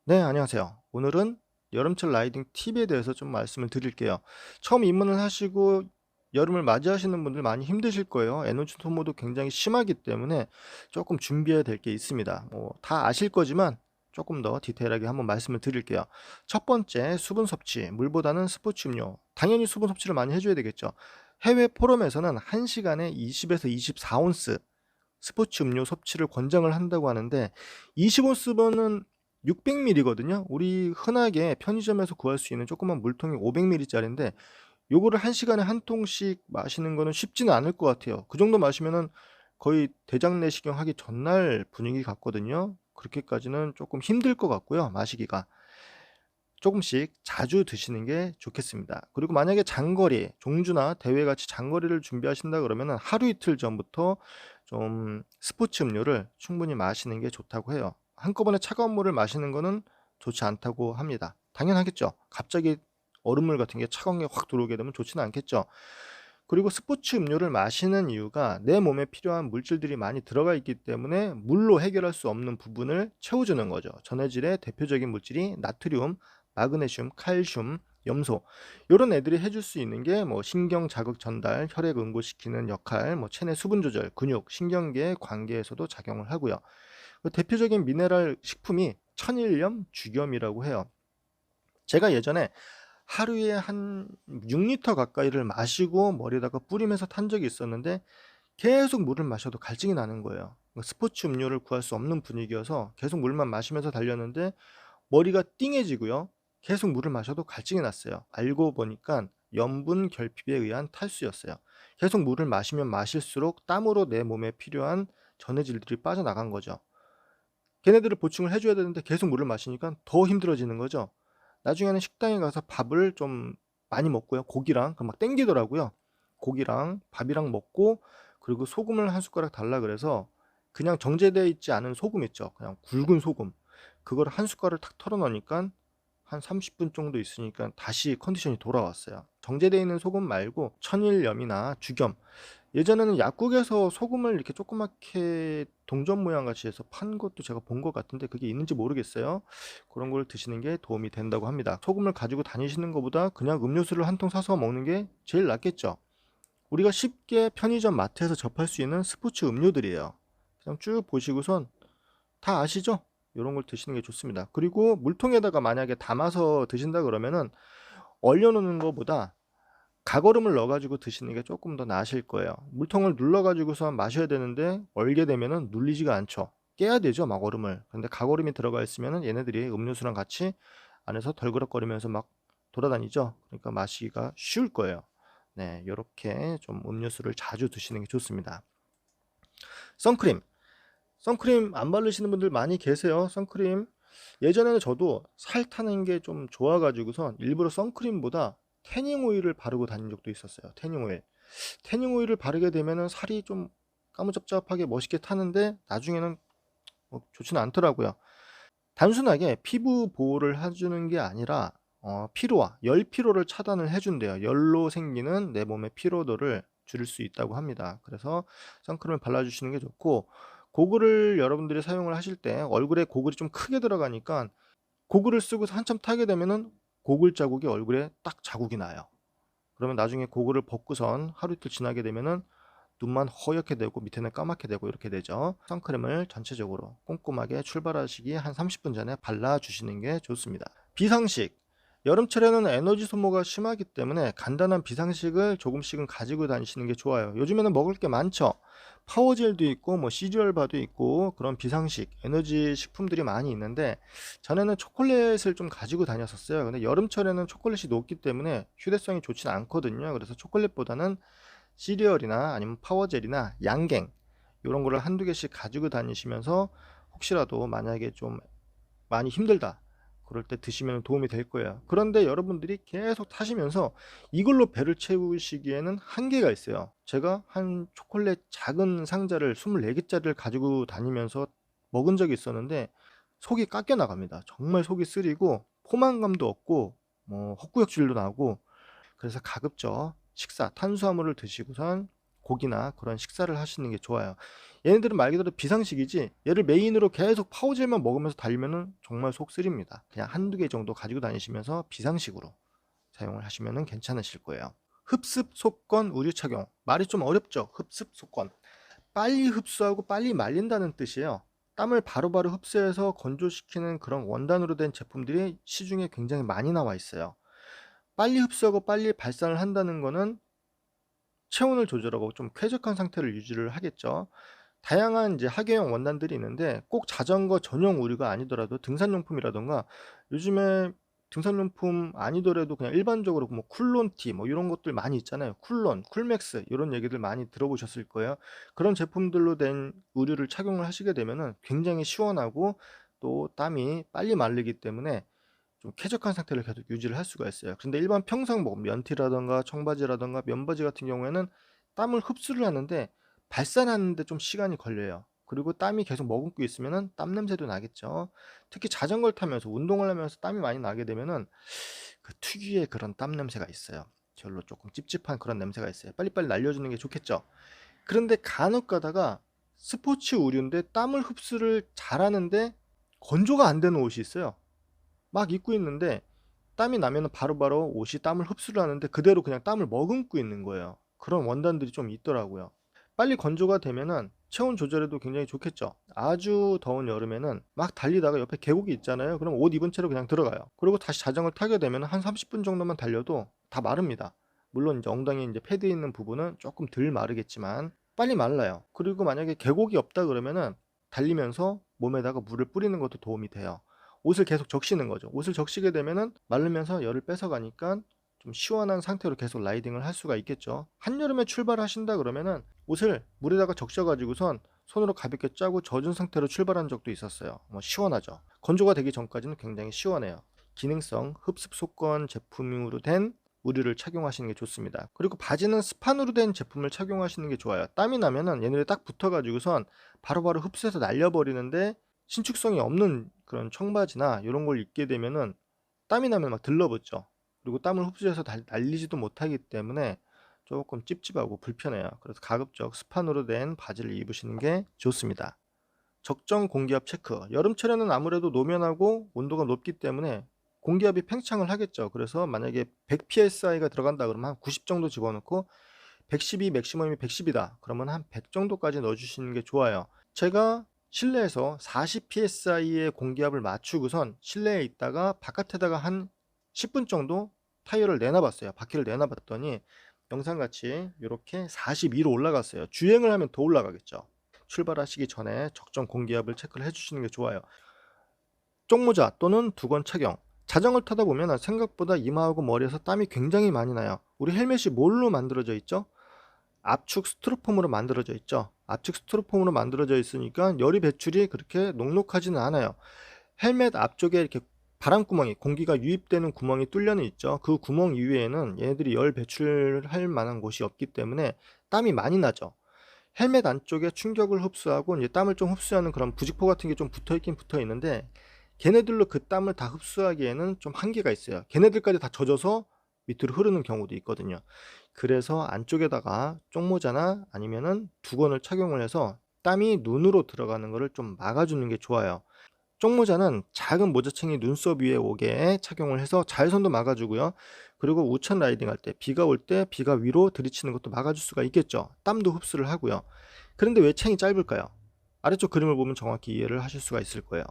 네, 안녕하세요. 오늘은 여름철 라이딩 팁에 대해서 좀 말씀을 드릴게요. 처음 입문을 하시고 여름을 맞이하시는 분들 많이 힘드실 거예요. 에너지 소모도 굉장히 심하기 때문에 조금 준비해야 될 게 있습니다. 다 아실 거지만 조금 더 디테일하게 한번 말씀을 드릴게요. 첫 번째, 수분 섭취. 물보다는 스포츠 음료. 당연히 수분 섭취를 많이 해줘야 되겠죠. 해외 포럼에서는 1시간에 20에서 24온스 스포츠 음료 섭취를 권장을 한다고 하는데, 20온스면은 600ml거든요. 우리 흔하게 편의점에서 구할 수 있는 조그만 물통이 500ml짜리인데 요거를 1시간에 한 통씩 마시는 거는 쉽지는 않을 것 같아요. 그 정도 마시면은 거의 대장 내시경 하기 전날 분위기 같거든요. 그렇게까지는 조금 힘들 것 같고요, 마시기가. 조금씩 자주 드시는 게 좋겠습니다. 그리고 만약에 장거리, 종주나 대회같이 장거리를 준비하신다 그러면은 하루 이틀 전부터 좀 스포츠 음료를 충분히 마시는 게 좋다고 해요. 한꺼번에 차가운 물을 마시는 거는 좋지 않다고 합니다. 당연하겠죠. 갑자기 얼음물 같은 게 차가운 게 확 들어오게 되면 좋지는 않겠죠. 그리고 스포츠 음료를 마시는 이유가 내 몸에 필요한 물질들이 많이 들어가 있기 때문에 물로 해결할 수 없는 부분을 채워주는 거죠. 전해질의 대표적인 물질이 나트륨, 마그네슘, 칼슘, 염소, 요런 애들이 해줄 수 있는 게 뭐 신경 자극 전달, 혈액 응고시키는 역할, 뭐 체내 수분 조절, 근육, 신경계 관계에서도 작용을 하고요. 그 대표적인 미네랄 식품이 천일염, 죽염이라고 해요. 제가 예전에 하루에 한 6리터 가까이를 마시고 머리에다가 뿌리면서 탄 적이 있었는데, 계속 물을 마셔도 갈증이 나는 거예요. 스포츠 음료를 구할 수 없는 분위기여서 계속 물만 마시면서 달렸는데 머리가 띵해지고요. 계속 물을 마셔도 갈증이 났어요. 알고 보니까 염분 결핍에 의한 탈수였어요. 계속 물을 마시면 마실수록 땀으로 내 몸에 필요한 전해질들이 빠져나간 거죠. 걔네들을 보충을 해 줘야 되는데 계속 물을 마시니까 더 힘들어지는 거죠. 나중에는 식당에 가서 밥을 좀 많이 먹고요. 고기랑 그 막 땡기더라고요. 고기랑 밥이랑 먹고, 그리고 소금을 한 숟가락 달라 그래서 그냥 정제되어 있지 않은 소금 있죠. 그냥 굵은 소금. 그거를 한 숟갈을 탁 털어 넣으니깐 한 30분 정도 있으니까 다시 컨디션이 돌아왔어요. 정제되어 있는 소금 말고 천일염이나 죽염, 예전에는 약국에서 소금을 이렇게 조그맣게 동전 모양 같이 해서 판 것도 제가 본 것 같은데 그게 있는지 모르겠어요. 그런 걸 드시는 게 도움이 된다고 합니다. 소금을 가지고 다니시는 것보다 그냥 음료수를 한 통 사서 먹는 게 제일 낫겠죠. 우리가 쉽게 편의점 마트에서 접할 수 있는 스포츠 음료들이에요. 그냥 쭉 보시고선 다 아시죠? 이런 걸 드시는 게 좋습니다. 그리고 물통에다가 만약에 담아서 드신다 그러면은 얼려놓는 것보다 가거름을 넣어 가지고 드시는 게 조금 더 나으실 거예요. 물통을 눌러 가지고서 마셔야 되는데 얼게 되면은 눌리지가 않죠. 깨야 되죠, 막 얼음을. 근데 가거름이 들어가 있으면은 얘네들이 음료수랑 같이 안에서 덜그럭거리면서 막 돌아다니죠. 그러니까 마시기가 쉬울 거예요. 네, 요렇게 좀 음료수를 자주 드시는 게 좋습니다. 선크림. 선크림 안 바르시는 분들 많이 계세요. 선크림. 예전에는 저도 살 타는 게 좀 좋아 가지고선 일부러 선크림보다 태닝 오일을 바르고 다닌 적도 있었어요. 태닝 오일. 태닝 오일을 바르게 되면은 살이 좀 까무잡잡하게 멋있게 타는데 나중에는 좋지는 않더라고요. 단순하게 피부 보호를 해주는 게 아니라 피로와 열 피로를 차단을 해준대요. 열로 생기는 내 몸의 피로도를 줄일 수 있다고 합니다. 그래서 선크림을 발라주시는 게 좋고, 고글을 여러분들이 사용을 하실 때 얼굴에 고글이 좀 크게 들어가니까 고글을 쓰고서 한참 타게 되면은 고글 자국이 얼굴에 딱 자국이 나요. 그러면 나중에 고글을 벗고선 하루 이틀 지나게 되면은 눈만 허옇게 되고 밑에는 까맣게 되고 이렇게 되죠. 선크림을 전체적으로 꼼꼼하게 출발하시기 한 30분 전에 발라주시는 게 좋습니다. 비상식. 여름철에는 에너지 소모가 심하기 때문에 간단한 비상식을 조금씩은 가지고 다니시는 게 좋아요. 요즘에는 먹을 게 많죠. 파워젤도 있고 뭐 시리얼 바도 있고 그런 비상식 에너지 식품들이 많이 있는데, 전에는 초콜릿을 좀 가지고 다녔었어요. 근데 여름철에는 초콜릿이 녹기 때문에 휴대성이 좋지는 않거든요. 그래서 초콜릿보다는 시리얼이나 아니면 파워젤이나 양갱, 요런 거를 한두 개씩 가지고 다니시면서 혹시라도 만약에 좀 많이 힘들다 그럴 때 드시면 도움이 될 거예요. 그런데 여러분들이 계속 타시면서 이걸로 배를 채우시기에는 한계가 있어요. 제가 한 초콜릿 작은 상자를 24개짜리를 가지고 다니면서 먹은 적이 있었는데 속이 깎여 나갑니다. 정말 속이 쓰리고 포만감도 없고 뭐 헛구역질도 나고. 그래서 가급적 식사, 탄수화물을 드시고선 고기나 그런 식사를 하시는 게 좋아요. 얘네들은 말 그대로 비상식이지 얘를 메인으로 계속 파워젤만 먹으면서 달리면은 정말 속 쓰립니다. 그냥 한두 개 정도 가지고 다니시면서 비상식으로 사용을 하시면은 괜찮으실 거예요. 흡습 속건 우류 착용. 말이 좀 어렵죠? 흡습 속건. 빨리 흡수하고 빨리 말린다는 뜻이에요. 땀을 바로바로 흡수해서 건조시키는 그런 원단으로 된 제품들이 시중에 굉장히 많이 나와 있어요. 빨리 흡수하고 빨리 발산을 한다는 거는 체온을 조절하고 좀 쾌적한 상태를 유지를 하겠죠. 다양한 이제 하계형 원단들이 있는데 꼭 자전거 전용 우류가 아니더라도 등산용품이라던가 요즘에 등산용품 아니더라도 그냥 일반적으로 뭐 쿨론티 뭐 이런 것들 많이 있잖아요. 쿨론, 쿨맥스 이런 얘기들 많이 들어보셨을 거예요. 그런 제품들로 된 우류를 착용을 하시게 되면은 굉장히 시원하고 또 땀이 빨리 마르기 때문에 좀 쾌적한 상태를 계속 유지를 할 수가 있어요. 근데 일반 평상 뭐 면티라든가 청바지라든가 면바지 같은 경우에는 땀을 흡수를 하는데 발산하는 데 좀 시간이 걸려요. 그리고 땀이 계속 머금고 있으면은 땀 냄새도 나겠죠. 특히 자전거를 타면서 운동을 하면서 땀이 많이 나게 되면은 그 특유의 그런 땀 냄새가 있어요. 별로 조금 찝찝한 그런 냄새가 있어요. 빨리빨리 날려주는 게 좋겠죠. 그런데 간혹 가다가 스포츠 의류인데 땀을 흡수를 잘하는데 건조가 안 되는 옷이 있어요. 막 입고 있는데 땀이 나면은 바로바로 옷이 땀을 흡수를 하는데 그대로 그냥 땀을 머금고 있는 거예요. 그런 원단들이 좀 있더라고요. 빨리 건조가 되면은 체온 조절에도 굉장히 좋겠죠. 아주 더운 여름에는 막 달리다가 옆에 계곡이 있잖아요. 그럼 옷 입은 채로 그냥 들어가요. 그리고 다시 자전거를 타게 되면 한 30분 정도만 달려도 다 마릅니다. 물론 이제 엉덩이 이제 패드 있는 부분은 조금 덜 마르겠지만 빨리 말라요. 그리고 만약에 계곡이 없다 그러면은 달리면서 몸에다가 물을 뿌리는 것도 도움이 돼요. 옷을 계속 적시는 거죠. 옷을 적시게 되면은 마르면서 열을 뺏어가니까 좀 시원한 상태로 계속 라이딩을 할 수가 있겠죠. 한여름에 출발하신다 그러면은 옷을 물에다가 적셔가지고선 손으로 가볍게 짜고 젖은 상태로 출발한 적도 있었어요. 뭐 시원하죠. 건조가 되기 전까지는 굉장히 시원해요. 기능성 흡습 속건 제품으로 된 우류를 착용하시는 게 좋습니다. 그리고 바지는 스판으로 된 제품을 착용하시는 게 좋아요. 땀이 나면은 얘네들이 딱 붙어가지고선 바로바로 흡수해서 날려버리는데 신축성이 없는 그런 청바지나 이런 걸 입게 되면은 땀이 나면 막 들러붙죠. 그리고 땀을 흡수해서 날리지도 못하기 때문에 조금 찝찝하고 불편해요. 그래서 가급적 스판으로 된 바지를 입으시는 게 좋습니다. 적정 공기압 체크. 여름철에는 아무래도 노면하고 온도가 높기 때문에 공기압이 팽창을 하겠죠. 그래서 만약에 100 psi가 들어간다 그러면 한 90 정도 집어넣고 110이 맥시멈이 110이다. 그러면 한 100 정도까지 넣어주시는 게 좋아요. 제가 실내에서 40 psi의 공기압을 맞추고선 실내에 있다가 바깥에다가 한 10분 정도 타이어를 내놔봤어요. 바퀴를 내놔봤더니 영상같이 이렇게 42로 올라갔어요. 주행을 하면 더 올라가겠죠. 출발하시기 전에 적정 공기압을 체크를 해주시는 게 좋아요. 쪽모자 또는 두건 착용. 자전거를 타다 보면 생각보다 이마하고 머리에서 땀이 굉장히 많이 나요. 우리 헬멧이 뭘로 만들어져 있죠? 압축 스티로폼으로 만들어져 있죠. 압축 스티로폼으로 만들어져 있으니까 열이 배출이 그렇게 녹록하지는 않아요. 헬멧 앞쪽에 이렇게 바람구멍이 공기가 유입되는 구멍이 뚫려는 있죠. 그 구멍 이외에는 얘네들이 열 배출할 만한 곳이 없기 때문에 땀이 많이 나죠. 헬멧 안쪽에 충격을 흡수하고 이제 땀을 좀 흡수하는 그런 부직포 같은 게 좀 붙어 있긴 붙어 있는데 걔네들로 그 땀을 다 흡수하기에는 좀 한계가 있어요. 걔네들까지 다 젖어서 밑으로 흐르는 경우도 있거든요. 그래서 안쪽에다가 쪽모자나 아니면은 두건을 착용을 해서 땀이 눈으로 들어가는 것을 좀 막아주는 게 좋아요. 쪽모자는 작은 모자챙이 눈썹 위에 오게 착용을 해서 자외선도 막아주고요. 그리고 우천 라이딩 할 때 비가 올 때 비가 위로 들이치는 것도 막아줄 수가 있겠죠. 땀도 흡수를 하고요. 그런데 왜 챙이 짧을까요? 아래쪽 그림을 보면 정확히 이해를 하실 수가 있을 거예요.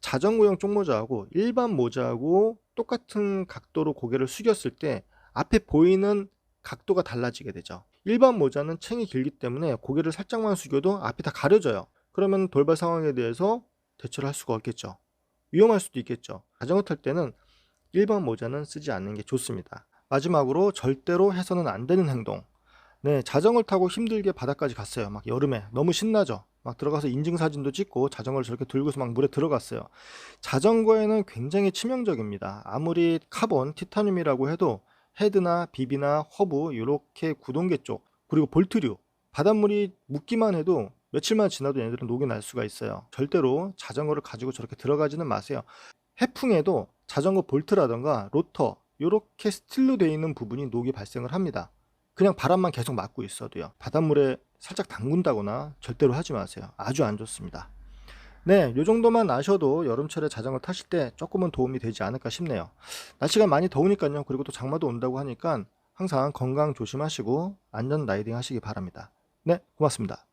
자전거용 쪽모자하고 일반 모자하고 똑같은 각도로 고개를 숙였을 때 앞에 보이는 각도가 달라지게 되죠. 일반 모자는 챙이 길기 때문에 고개를 살짝만 숙여도 앞이 다 가려져요. 그러면 돌발 상황에 대해서 대처를 할 수가 없겠죠. 위험할 수도 있겠죠. 자전거 탈 때는 일반 모자는 쓰지 않는 게 좋습니다. 마지막으로 절대로 해서는 안 되는 행동. 네, 자전거를 타고 힘들게 바다까지 갔어요. 막 여름에 너무 신나죠. 막 들어가서 인증사진도 찍고 자전거를 저렇게 들고서 막 물에 들어갔어요. 자전거에는 굉장히 치명적입니다. 아무리 카본, 티타늄이라고 해도 헤드나 비비나 허브 이렇게 구동계 쪽 그리고 볼트류 바닷물이 묻기만 해도 며칠만 지나도 얘네들은 녹이 날 수가 있어요. 절대로 자전거를 가지고 저렇게 들어가지는 마세요. 해풍에도 자전거 볼트라던가 로터 이렇게 스틸로 되어 있는 부분이 녹이 발생을 합니다. 그냥 바람만 계속 맞고 있어도요. 바닷물에 살짝 담근다거나 절대로 하지 마세요. 아주 안 좋습니다. 네, 요 정도만 아셔도 여름철에 자전거 타실 때 조금은 도움이 되지 않을까 싶네요. 날씨가 많이 더우니까요. 그리고 또 장마도 온다고 하니까 항상 건강 조심하시고 안전 라이딩 하시기 바랍니다. 네, 고맙습니다.